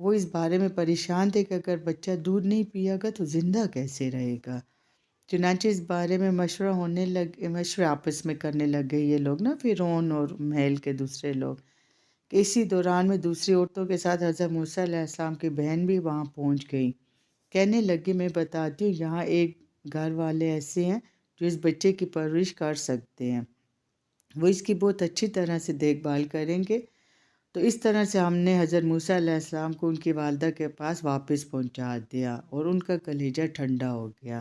وہ اس بارے میں پریشان تھے کہ اگر بچہ دودھ نہیں پیا گا تو زندہ کیسے رہے گا۔ چنانچہ اس بارے میں مشورہ آپس میں کرنے لگے یہ لوگ نا، فرعون اور محل کے دوسرے لوگ، کہ اسی دوران میں دوسری عورتوں کے ساتھ حضرت موسیٰ علیہ السلام کی بہن بھی وہاں پہنچ گئی۔ کہنے لگی میں بتاتی ہوں یہاں ایک گھر والے ایسے ہیں جو اس بچے کی پرورش کر سکتے ہیں، وہ اس کی بہت اچھی طرح سے دیکھ بھال کریں گے۔ تو اس طرح سے ہم نے حضرت موسیٰ علیہ السلام کو ان کی والدہ کے پاس واپس پہنچا دیا اور ان کا کلیجہ ٹھنڈا ہو گیا،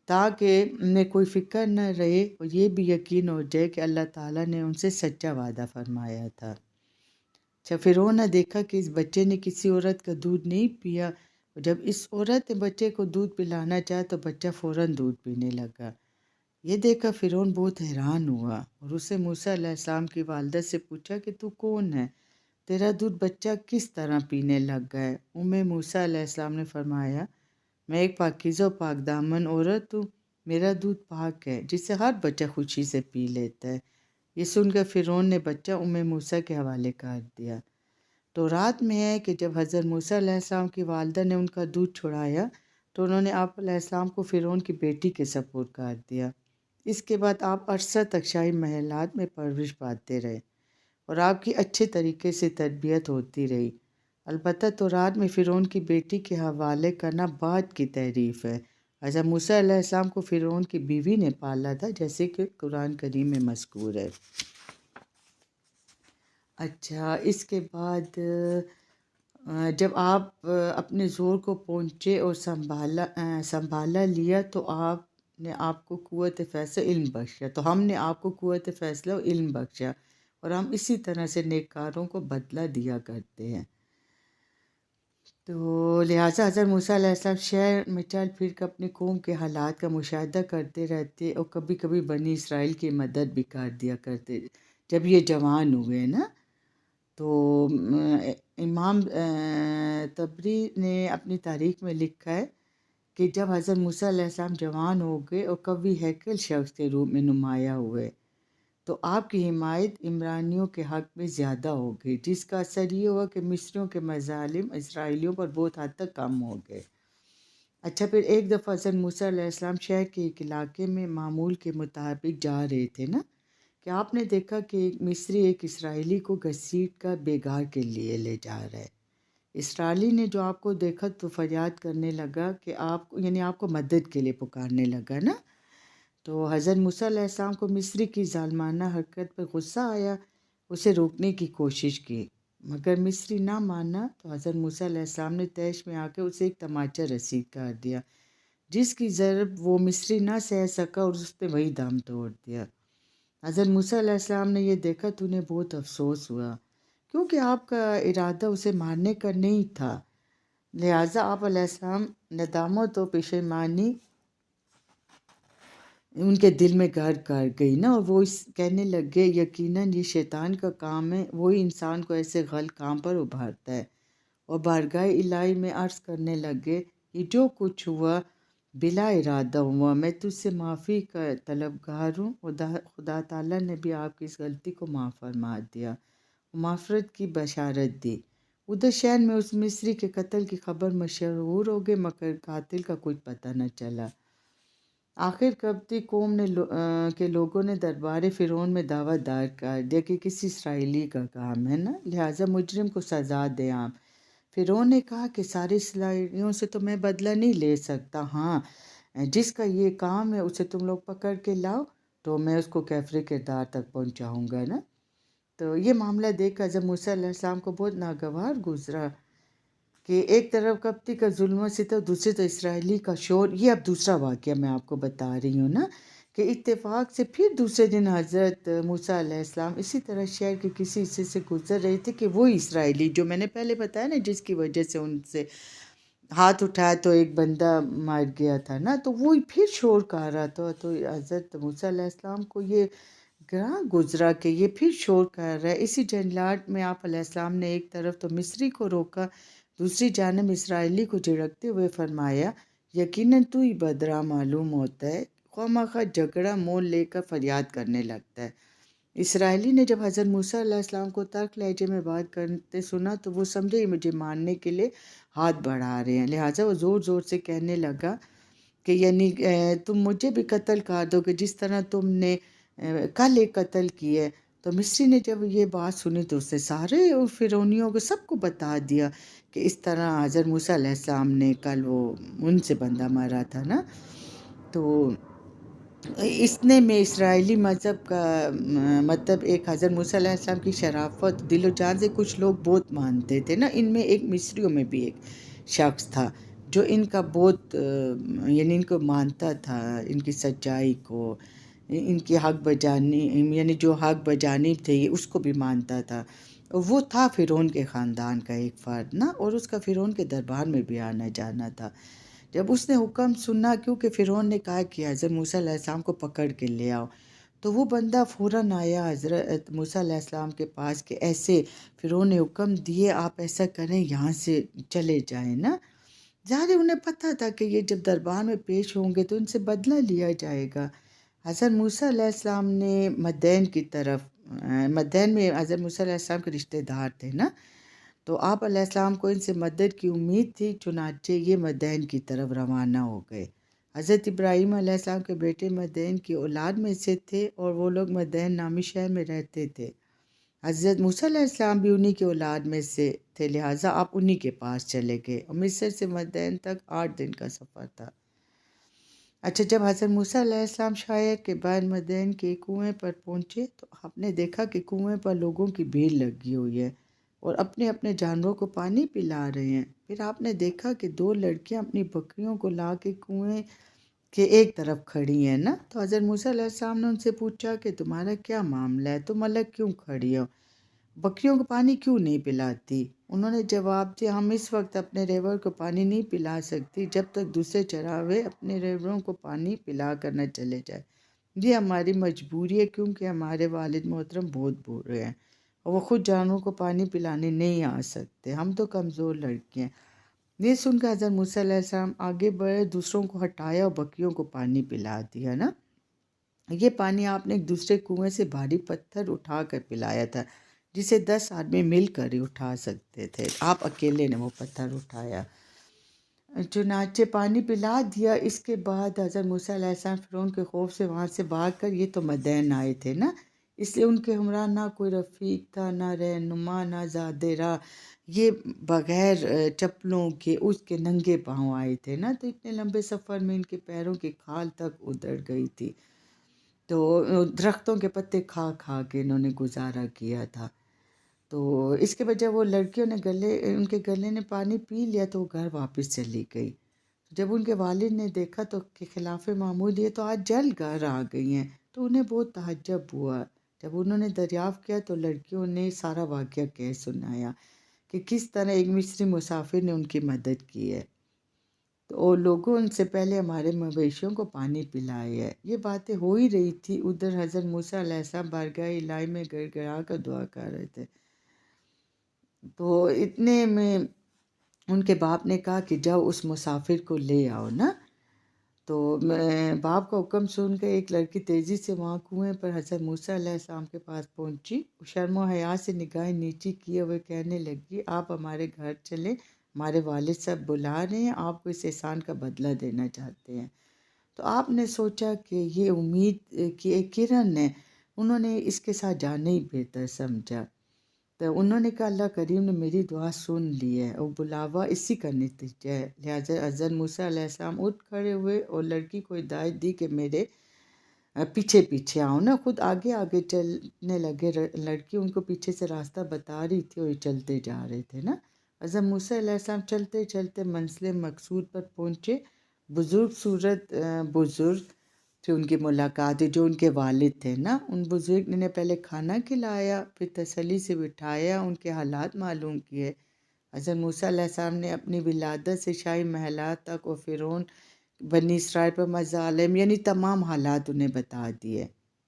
تاکہ انہیں کوئی فکر نہ رہے اور یہ بھی یقین ہو جائے کہ اللہ تعالیٰ نے ان سے سچا وعدہ فرمایا تھا۔ جب فرعون نے دیکھا کہ اس بچے نے کسی عورت کا دودھ نہیں پیا، اور جب اس عورت نے بچے کو دودھ پلانا چاہا تو بچہ فوراً دودھ پینے لگا۔ یہ دیکھا فرعون بہت حیران ہوا اور اسے موسیٰ علیہ السلام کی والدہ سے پوچھا کہ تو کون ہے؟ تیرا دودھ بچہ کس طرح پینے لگ گیا ہے؟ موسیٰ علیہ السلام نے فرمایا میں ایک پاکیزہ و پاک دامن عورت ہوں، میرا دودھ پاک ہے جسے ہر بچہ خوشی سے پی لیتا ہے۔ یہ سن کر فرعون نے بچہ موسیٰ کے حوالے کر دیا۔ تو رات میں ہے کہ جب حضرت موسیٰ علیہ السلام کی والدہ نے ان کا دودھ چھڑایا تو انہوں نے آپ علیہ السلام کو فرعون کی بیٹی کے سپرد کر دیا۔ اس کے بعد آپ عرصہ تک شاہی محلات میں پرورش پاتے رہے اور آپ کی اچھے طریقے سے تربیت ہوتی رہی۔ البتہ تورات میں فرعون کی بیٹی کے حوالے کرنا بات کی تعریف ہے۔ حضرت موسیٰ علیہ السلام کو فرعون کی بیوی نے پالا تھا، جیسے کہ قرآن کریم میں مذکور ہے۔ اچھا، اس کے بعد جب آپ اپنے زور کو پہنچے اور سنبھالا لیا تو آپ نے آپ کو قوت فیصلہ علم بخشا، تو ہم نے آپ کو قوت فیصلہ و علم بخشا، اور ہم اسی طرح سے نیکاروں کو بدلہ دیا کرتے ہیں۔ تو لہٰذا حضرت موسیٰ علیہ السلام شہر میں چل پھر کر اپنی قوم کے حالات کا مشاہدہ کرتے رہتے اور کبھی کبھی بنی اسرائیل کی مدد بھی کر دیا کرتے۔ جب یہ جوان ہوئے نا تو امام طبری نے اپنی تاریخ میں لکھا ہے کہ جب حضرت موسیٰ علیہ السلام جوان ہو گئے اور قوی ہیکل شخص کے روپ میں نمایاں ہوئے تو آپ کی حمایت عمرانیوں کے حق میں زیادہ ہو گئی، جس کا اثر یہ ہوا کہ مصریوں کے مظالم اسرائیلیوں پر بہت حد تک کم ہو گئے۔ اچھا، پھر ایک دفعہ حضرت موسیٰ علیہ السلام شہر کے ایک علاقے میں معمول کے مطابق جا رہے تھے نا کہ آپ نے دیکھا کہ ایک مصری ایک اسرائیلی کو گھسیٹ کر بیگار کے لیے لے جا رہا ہے۔ اسرائیلی نے جو آپ کو دیکھا تو فریاد کرنے لگا کہ آپ کو مدد کے لیے پکارنے لگا نا۔ تو حضرت موسیٰ علیہ السلام کو مصری کی ظالمانہ حرکت پر غصہ آیا، اسے روکنے کی کوشش کی، مگر مصری نہ مانا تو حضرت موسیٰ علیہ السلام نے طیش میں آ کے اسے ایک تماچہ رسید کر دیا، جس کی ضرب وہ مصری نہ سہ سکا اور اس نے وہی دم توڑ دیا۔ حضرت موسیٰ علیہ السلام نے یہ دیکھا تو انہیں بہت افسوس ہوا، کیونکہ آپ کا ارادہ اسے مارنے کا نہیں تھا۔ لہٰذا آپ علیہ السلام ندامت و پشیمانی ان کے دل میں گھر کر گئی نا، اور وہ کہنے لگے یقیناً یہ شیطان کا کام ہے، وہی انسان کو ایسے غلط کام پر ابھارتا ہے، اور بارگاہ الہی میں عرض کرنے لگے یہ جو کچھ ہوا بلا ارادہ ہوا، میں تجھ سے معافی کا طلبگار ہوں۔ خدا تعالیٰ نے بھی آپ کی اس غلطی کو معاف فرما دیا، معافرت کی بشارت دی۔ ادھر شہر میں اس مصری کے قتل کی خبر مشہور ہو گئی، مگر قاتل کا کچھ پتہ نہ چلا۔ آخر قبطی قوم کے لوگوں نے دربار فرعون میں دعوت دار کر دیا کہ کسی اسرائیلی کا کام ہے نا، لہٰذا مجرم کو سزا دیں آپ۔ فرعون نے کہا کہ سارے اسرائیلیوں سے تو میں بدلہ نہیں لے سکتا، ہاں جس کا یہ کام ہے اسے تم لوگ پکڑ کے لاؤ تو میں اس کو کیفر کردار تک پہنچاؤں گا نا۔ تو یہ معاملہ دیکھ کر حضرت موسیٰ علیہ السلام کو بہت ناگوار گزرا کہ ایک طرف قبطی کا ظلم و ستم، دوسری طرف اسرائیلی کا شور۔ یہ اب دوسرا واقعہ میں آپ کو بتا رہی ہوں نا کہ اتفاق سے پھر دوسرے دن حضرت موسیٰ علیہ السلام اسی طرح شہر کے کسی حصے سے گزر رہے تھے کہ وہی اسرائیلی جو میں نے پہلے بتایا نا جس کی وجہ سے ان سے ہاتھ اٹھایا تو ایک بندہ مار گیا تھا نا، تو وہی پھر شور کر رہا تھا۔ تو حضرت موسیٰ علیہ السلام کو یہ گراں گزرا کہ یہ پھر شور کر رہا ہے۔ اسی جنجلاٹ میں آپ علیہ السلام نے ایک طرف تو مصری کو روکا، دوسری جانب اسرائیلی کو جھڑکتے ہوئے فرمایا یقیناً تو ہی بدراں معلوم ہوتا ہے، خواہ مخواہ جھگڑا مول لے کر فریاد کرنے لگتا ہے۔ اسرائیلی نے جب حضرت موسیٰ علیہ السلام کو ترک لہجے میں بات کرتے سنا تو وہ سمجھے یہ مجھے مارنے کے لیے ہاتھ بڑھا رہے ہیں، لہٰذا وہ زور زور سے کہنے لگا کہ یعنی تم مجھے بھی قتل کر دو کہ جس طرح تم نے کل ایک قتل کی ہے۔ تو مصری نے جب یہ بات سنی تو اس نے سارے فرعونیوں کو سب کو بتا دیا کہ اس طرح حضرت موسیٰ علیہ السلام نے کل وہ ان سے بندہ مارا تھا نا۔ تو اس نے میں اسرائیلی مذہب کا مطلب ایک حضرت موسیٰ علیہ السلام کی شرافت دل و جان سے کچھ لوگ بہت مانتے تھے نا، ان میں ایک مصریوں میں بھی ایک شخص تھا جو ان کا بہت یعنی ان کو مانتا تھا، ان کی سچائی کو، ان کی حق بجانی یعنی جو حق بجانب تھے یہ اس کو بھی مانتا تھا۔ وہ تھا فرعون کے خاندان کا ایک فرد نا، اور اس کا فرعون کے دربار میں بھی آنا جانا تھا۔ جب اس نے حکم سنا، کیونکہ فرعون نے کہا کہ حضرت موسیٰ علیہ السلام کو پکڑ کے لے آؤ، تو وہ بندہ فوراً آیا حضرت موسیٰ علیہ السلام کے پاس کہ ایسے فرعون نے حکم دیے، آپ ایسا کریں یہاں سے چلے جائیں نا۔ ظاہر ہے انہیں پتہ تھا کہ یہ جب دربار میں پیش ہوں گے تو ان سے بدلہ لیا جائے گا۔ حضرت موسیٰ علیہ السلام نے مدین کی طرف، مدین میں حضرت موسیٰ علیہ السلام کے رشتہ دار تھے نا، تو آپ علیہ السلام کو ان سے مدد کی امید تھی، چنانچہ یہ مدین کی طرف روانہ ہو گئے۔ حضرت ابراہیم علیہ السلام کے بیٹے مدین کی اولاد میں سے تھے اور وہ لوگ مدین نامی شہر میں رہتے تھے۔ حضرت موسیٰ علیہ السلام بھی انہی کے اولاد میں سے تھے، لہٰذا آپ انہی کے پاس چلے گئے، اور مصر سے مدین تک 8 دن کا سفر تھا۔ اچھا، جب حضرت موسیٰ علیہ السلام شاید کے بعد مدین کے کنویں پر پہنچے تو آپ نے دیکھا کہ کنویں پر لوگوں کی بھیڑ لگی ہوئی ہے اور اپنے اپنے جانوروں کو پانی پلا رہے ہیں۔ پھر آپ نے دیکھا کہ 2 لڑکیاں اپنی بکریوں کو لا کے کنویں کے ایک طرف کھڑی ہیں نا، تو حضرت موسیٰ علیہ السلام نے ان سے پوچھا کہ تمہارا کیا معاملہ ہے، تم الگ کیوں کھڑی ہو، بکریوں کو پانی کیوں نہیں پلاتی؟ انہوں نے جواب دیا، ہم اس وقت اپنے ریوڑ کو پانی نہیں پلا سکتی جب تک دوسرے چراوے اپنے ریوڑوں کو پانی پلا کر نہ چلے جائے، یہ ہماری مجبوری ہے کیونکہ ہمارے والد محترم بہت بوڑھے ہیں اور وہ خود جانوروں کو پانی پلانے نہیں آ سکتے، ہم تو کمزور لڑکے ہیں۔ یہ سن کر حضرت موسیٰ علیہ السلام آگے بڑھے، دوسروں کو ہٹایا اور بکریوں کو پانی پلا دیا نا۔ یہ پانی آپ نے ایک دوسرے کنویں سے بھاری پتھر اٹھا کر پلایا تھا جسے 10 آدمی مل کر ہی اٹھا سکتے تھے، آپ اکیلے نے وہ پتھر اٹھایا، چنانچہ پانی پلا دیا۔ اس کے بعد حضرت موسیٰ علیہ السلام فرعون کے خوف سے وہاں سے بھاگ کر، یہ تو مدین آئے تھے نا، اس لیے ان کے ہمراہ نہ کوئی رفیق تھا، نہ رہنما، نہ زاد راہ، یہ بغیر چپلوں کے اس کے ننگے پاؤں آئے تھے نا، تو اتنے لمبے سفر میں ان کے پیروں کی کھال تک ادھڑ گئی تھی، تو درختوں کے پتے کھا کھا کے انہوں نے گزارا کیا تھا۔ تو اس کے بجائے وہ لڑکیوں نے ان کے گلے نے پانی پی لیا تو وہ گھر واپس چلی گئی۔ جب ان کے والد نے دیکھا تو کہ خلاف معمول یہ تو آج جل گھر آ گئی ہیں، تو انہیں بہت تعجب ہوا۔ جب انہوں نے دریافت کیا تو لڑکیوں نے سارا واقعہ کہہ سنایا کہ کس طرح ایک مصری مسافر نے ان کی مدد کی ہے، تو لوگوں ان سے پہلے ہمارے مویشیوں کو پانی پلائے ہے۔ یہ باتیں ہو ہی رہی تھی، ادھر حضرت موسیٰ علیہ السلام بارگاہ الہی میں گڑ گڑا کر دعا کر رہے تھے۔ تو اتنے میں ان کے باپ نے کہا کہ جاؤ اس مسافر کو لے آؤ نا، تو میں باپ کا حکم سن کے ایک لڑکی تیزی سے وہاں کنویں پر حضرت موسیٰ علیہ السلام کے پاس پہنچی، شرم و حیا سے نگاہیں نیچی کیے ہوئے کہنے لگی، آپ ہمارے گھر چلیں، ہمارے والد صاحب بلا رہے ہیں، آپ کو اس احسان کا بدلہ دینا چاہتے ہیں۔ تو آپ نے سوچا کہ یہ امید کی ایک کرن ہے، انہوں نے اس کے ساتھ جانا ہی بہتر سمجھا۔ تو انہوں نے کہا اللہ کریم نے میری دعا سن لی ہے اور بلاوا اسی کا نتیجہ ہے، لہٰذا حضرت موسیٰ علیہ السلام اٹھ کھڑے ہوئے اور لڑکی کو ہدایت دی کہ میرے پیچھے پیچھے آؤ نا، خود آگے آگے چلنے لگے، لڑکی ان کو پیچھے سے راستہ بتا رہی تھی اور یہ چلتے جا رہے تھے نا۔ حضرت موسیٰ علیہ السلام چلتے چلتے منزل مقصود پر پہنچے، بزرگ صورت بزرگ سے ان کی ملاقات ہوئی جو ان کے والد تھے نا۔ ان بزرگ نے پہلے کھانا کھلایا، پھر تسلی سے بٹھایا، ان کے حالات معلوم کیے۔ حضرت موسیٰ علیہ السلام نے اپنی ولادت سے شاہی محلات تک اور فرعون بنی اسرائیل پر مظالم یعنی تمام حالات انہیں بتا دیے۔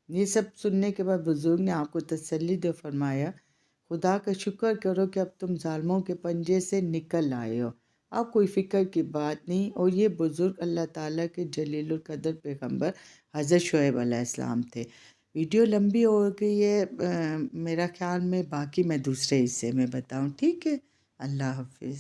یہ سب سننے کے بعد بزرگ نے آپ کو تسلی دے فرمایا، خدا کا شکر کرو کہ اب تم ظالموں کے پنجے سے نکل آئے ہو، اب کوئی فکر کی بات نہیں۔ اور یہ بزرگ اللہ تعالیٰ کے جلیل القدر پیغمبر حضرت شعیب علیہ السلام تھے۔ ویڈیو لمبی ہو گئی ہے، میرا خیال میں باقی میں دوسرے حصے میں بتاؤں، ٹھیک ہے؟ اللہ حافظ.